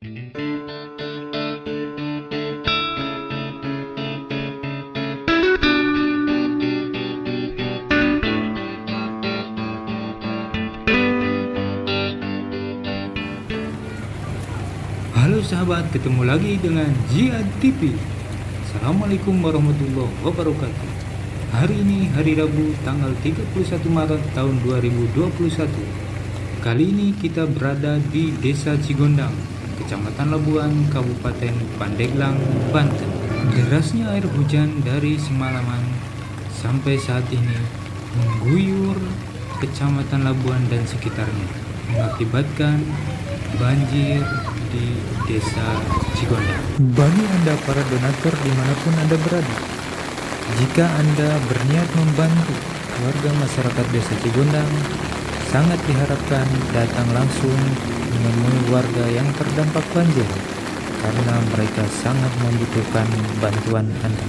Halo sahabat, ketemu lagi dengan Jihad TV. Assalamualaikum warahmatullahi wabarakatuh. Hari ini hari Rabu tanggal 31 Maret tahun 2021. Kali ini kita berada di Desa Cigondang, Kecamatan Labuan, Kabupaten Pandeglang, Banten. Derasnya air hujan dari semalaman sampai saat ini mengguyur Kecamatan Labuan dan sekitarnya, mengakibatkan banjir di Desa Cigondang. Bagi Anda para donatur dimanapun Anda berada, jika Anda berniat membantu warga masyarakat Desa Cigondang, sangat diharapkan datang langsung menemui warga yang terdampak banjir, karena mereka sangat membutuhkan bantuan Anda.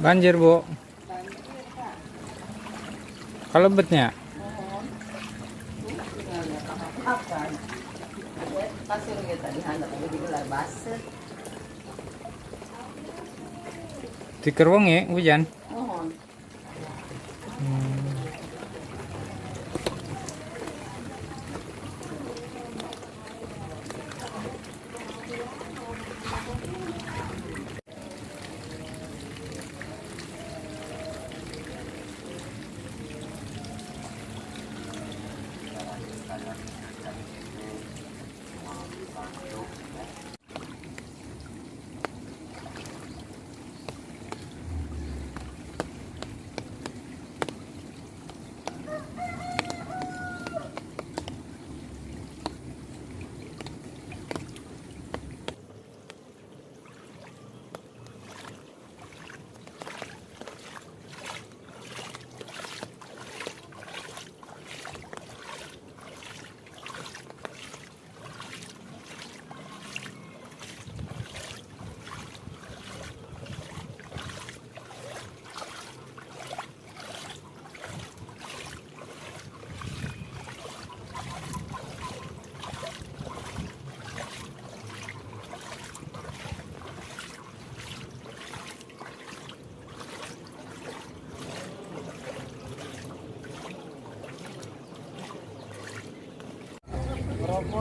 Banjir, Bu. Kalau betnya tikar wong ya hujan.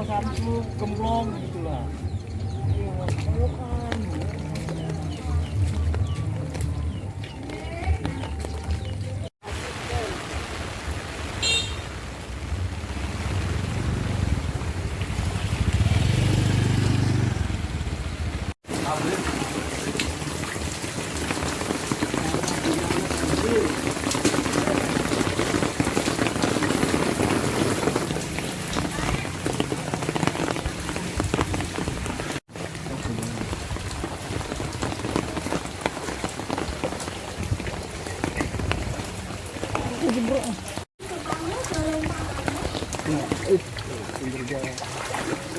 satu gemblong gitulah. Iya, bukan.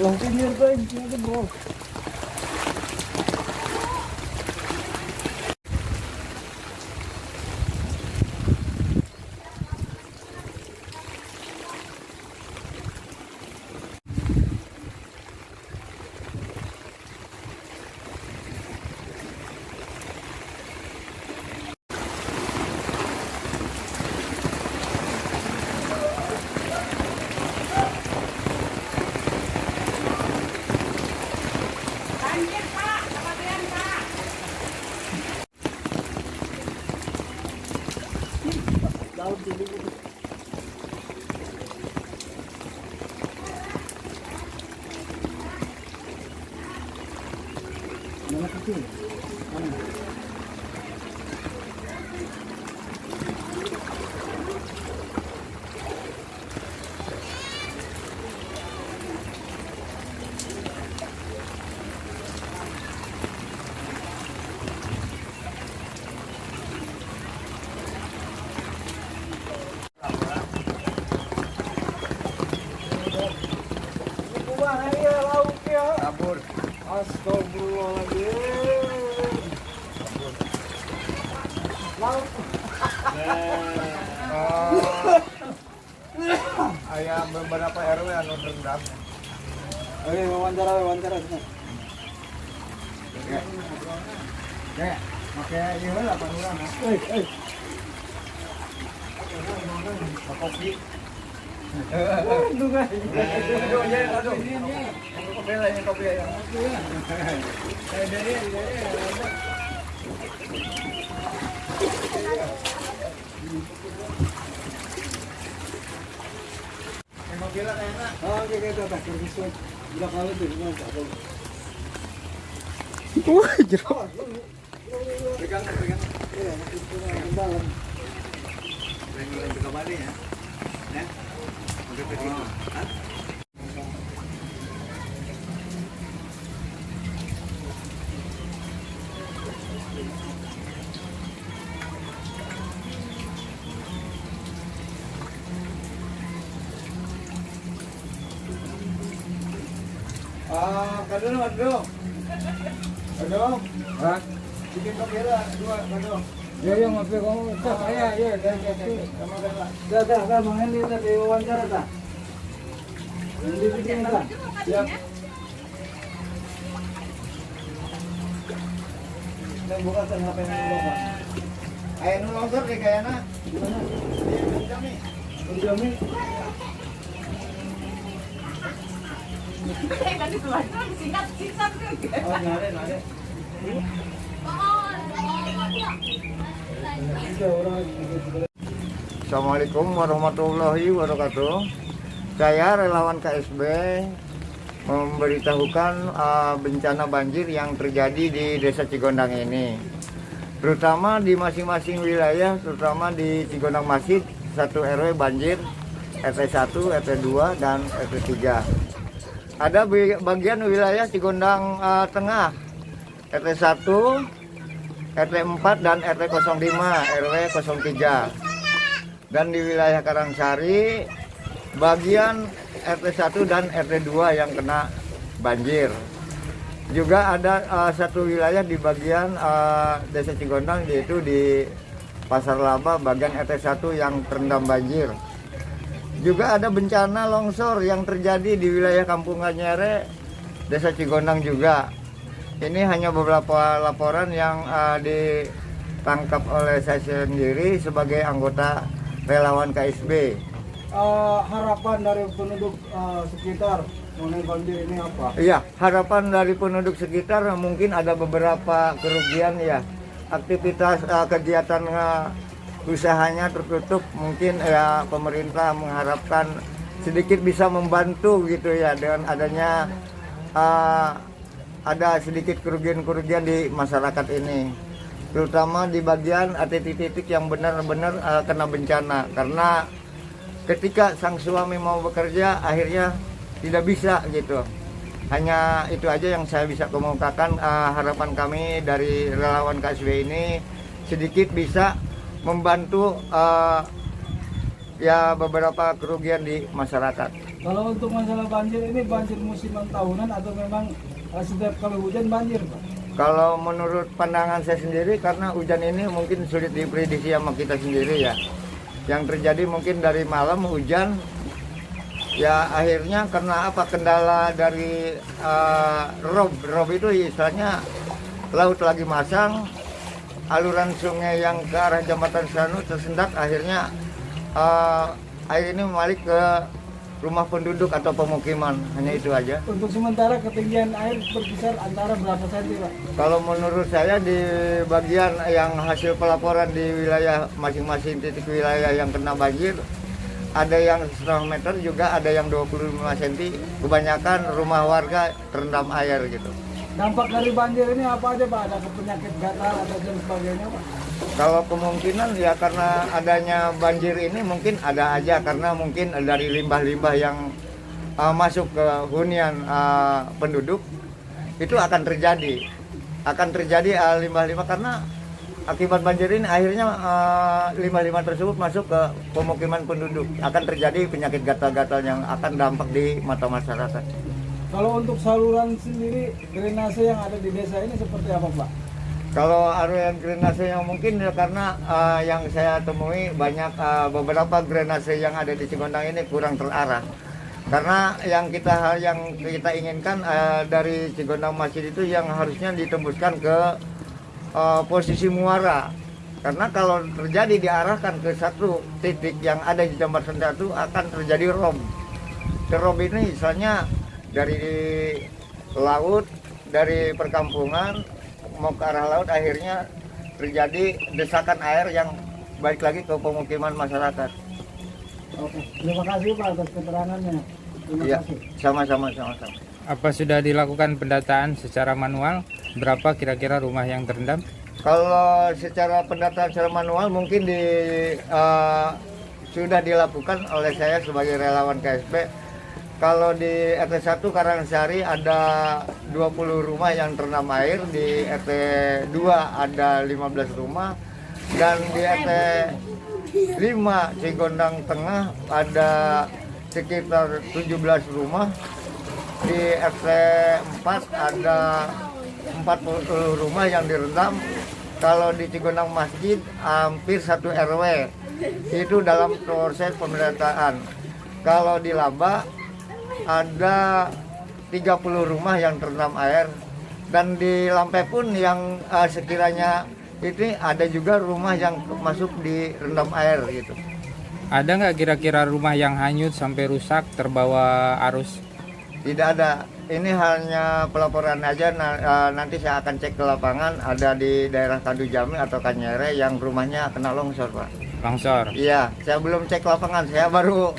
Wah, sini guys, ini bro. Laut dulu. Mana kecil? Mana? Bahaya lautnya. Kabur. Astagfirullahaladzim. Laut. Ayam beberapa RW anu rendam. Oke, wawancara. Ya, pakai ieu lah panuran. Kopi. Aduh, guys. Aduh. Kopi lah, ini kopi ya. Dari. Emang gila kayaknya. Oke, pergi berapa kali tuh? Wah, jeruk. Pegang. Iya, masih dalam. Pengen ke Bali ya. Ya. Oke, pergi. Hah? Aduh. Hah? Bikin kopi lah, dua, aduh. Ya, ngopi kamu. Saya, ya, dah, Bang Hendy tadi wawancara dah. Hendy bikin dah. Siap. Dan bukan HP dulu, Pak. Aya nu longsor deh kayaknya. Gimana? Jami. Jami. Oh, nare. Assalamualaikum warahmatullahi wabarakatuh. Saya relawan KSB memberitahukan bencana banjir yang terjadi di Desa Cigondang ini. Terutama di masing-masing wilayah, terutama di Cigondang Masjid, 1 RW banjir, RT 1, RT 2, dan RT 3. Ada bagian wilayah Cigondang Tengah, RT 1, RT 4, dan RT 05, RW 03. Dan di wilayah Karangsari, bagian RT 1 dan RT 2 yang kena banjir. Juga ada satu wilayah di bagian Desa Cigondang, yaitu di Pasar Laba, bagian RT 1 yang terendam banjir. Juga ada bencana longsor yang terjadi di wilayah Kampung Ganyere, Desa Cigondang juga. Ini hanya beberapa laporan yang ditangkap oleh saya sendiri sebagai anggota relawan KSB. Harapan dari penduduk sekitar mengenai banjir ini apa? Iya, harapan dari penduduk sekitar mungkin ada beberapa kerugian ya. Aktivitas kegiatan usahanya tertutup, mungkin ya pemerintah mengharapkan sedikit bisa membantu gitu ya dengan adanya ada sedikit kerugian-kerugian di masyarakat ini, terutama di bagian titik-titik yang benar-benar kena bencana, karena ketika sang suami mau bekerja akhirnya tidak bisa gitu. Hanya itu aja yang saya bisa kemukakan. Harapan kami dari relawan KSB ini sedikit bisa membantu ya beberapa kerugian di masyarakat. Kalau untuk masalah banjir ini banjir musiman tahunan atau memang setiap kali hujan banjir, Pak? Kalau menurut pandangan saya sendiri, karena hujan ini mungkin sulit diprediksi sama kita sendiri ya. Yang terjadi mungkin dari malam hujan, ya akhirnya karena apa, kendala dari rob itu istilahnya laut lagi masang, aluran sungai yang ke arah jembatan Sanu tersendat, akhirnya air ini balik ke rumah penduduk atau pemukiman. Hanya itu aja. Untuk sementara ketinggian air berkisar antara berapa senti, Pak? Kalau menurut saya di bagian yang hasil pelaporan di wilayah masing-masing titik wilayah yang kena banjir, ada yang 1,5 meter juga, ada yang 25 cm. Kebanyakan rumah warga terendam air gitu. Dampak dari banjir ini apa aja, Pak? Ada penyakit gatal atau dan sebagainya, Pak? Kalau kemungkinan ya karena adanya banjir ini mungkin ada aja, karena mungkin dari limbah-limbah yang masuk ke hunian penduduk itu akan terjadi limbah-limbah, karena akibat banjir ini akhirnya limbah-limbah tersebut masuk ke pemukiman penduduk, akan terjadi penyakit gatal-gatal yang akan dampak di mata masyarakat. Kalau untuk saluran sendiri, drainase yang ada di desa ini seperti apa, Pak? Kalau area drainase yang mungkin ya, karena yang saya temui banyak beberapa drainase yang ada di Cigondang ini kurang terarah. Karena yang kita inginkan dari Cigondang Masjid itu yang harusnya ditembuskan ke posisi muara. Karena kalau terjadi diarahkan ke satu titik yang ada di jembatan itu akan terjadi rob. Rob ini misalnya dari laut, dari perkampungan mau ke arah laut, akhirnya terjadi desakan air yang balik lagi ke pemukiman masyarakat. Oke, terima kasih Pak atas keterangannya. Terima Iya, kasih. sama-sama. Apa sudah dilakukan pendataan secara manual? Berapa kira-kira rumah yang terendam? Kalau secara pendataan secara manual mungkin sudah dilakukan oleh saya sebagai relawan KSB. Kalau di RT 1 Karangsari ada 20 rumah yang terendam air, di RT 2 ada 15 rumah, dan di RT 5 Cigondang Tengah ada sekitar 17 rumah, di RT 4 ada 40 rumah yang direndam. Kalau di Cigondang Masjid hampir 1 RW, itu dalam proses pemendataan. Kalau di Laba ada 30 rumah yang terendam air, dan di Lampe pun yang sekiranya itu ada juga rumah yang masuk di rendam air gitu. Ada nggak kira-kira rumah yang hanyut sampai rusak terbawa arus? Tidak ada, ini hanya pelaporan aja. Nanti saya akan cek ke lapangan, ada di daerah Kadu Jami atau Kanyere yang rumahnya kena longsor, Pak. Longsor? Iya, saya belum cek lapangan, saya baru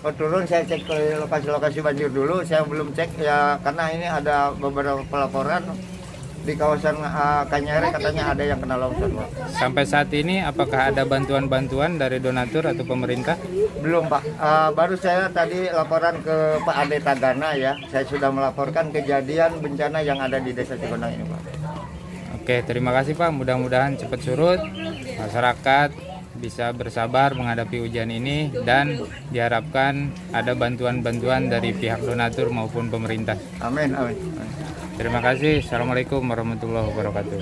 turun saya cek ke lokasi-lokasi banjir dulu. Saya belum cek ya, karena ini ada beberapa pelaporan di kawasan Kanyere, katanya ada yang kena longsor, Pak. Sampai saat ini apakah ada bantuan-bantuan dari donatur atau pemerintah? Belum, Pak. Baru saya tadi laporan ke Pak Ade Tagana ya. Saya sudah melaporkan kejadian bencana yang ada di Desa Cigondang ini, Pak. Oke, terima kasih Pak. Mudah-mudahan cepat surut, masyarakat bisa bersabar menghadapi hujan ini, dan diharapkan ada bantuan-bantuan dari pihak donatur maupun pemerintah. Amin. Terima kasih. Assalamualaikum warahmatullahi wabarakatuh.